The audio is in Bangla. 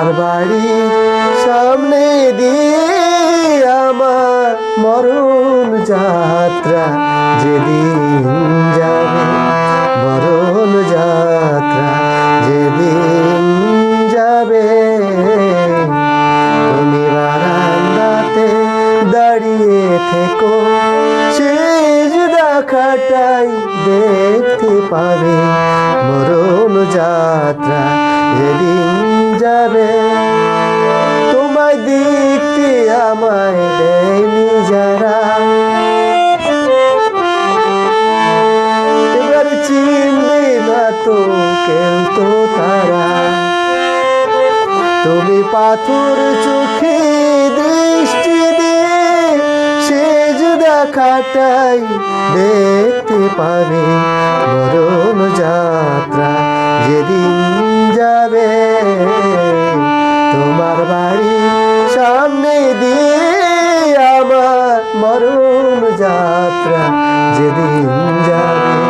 তোমার বাড়ির সামনে দিয়ে আমার মরণ যাত্রা যেদিন যাবে, মরণ যাত্রা যেদিন যাবে, তুমি বারান্দাতে দাঁড়িয়ে থেকো, দেখাটাই দেখতে পাবে, মরণ যাত্রা যেদিন যাবে। তোমায় দেখতে আমায় দেয়নি যারা, এবার চিনবে না তো কেউ তো তারা। তুমি পাথর চোখে দৃষ্টি দিয়ে শেষ দেখাটাই দেখতে পাবে, মরণ যাত্রা যেদিন যাবে। তোমার বাড়ির সামনে দিয়ে আমার মরণ যাত্রা যেদিন যাবে।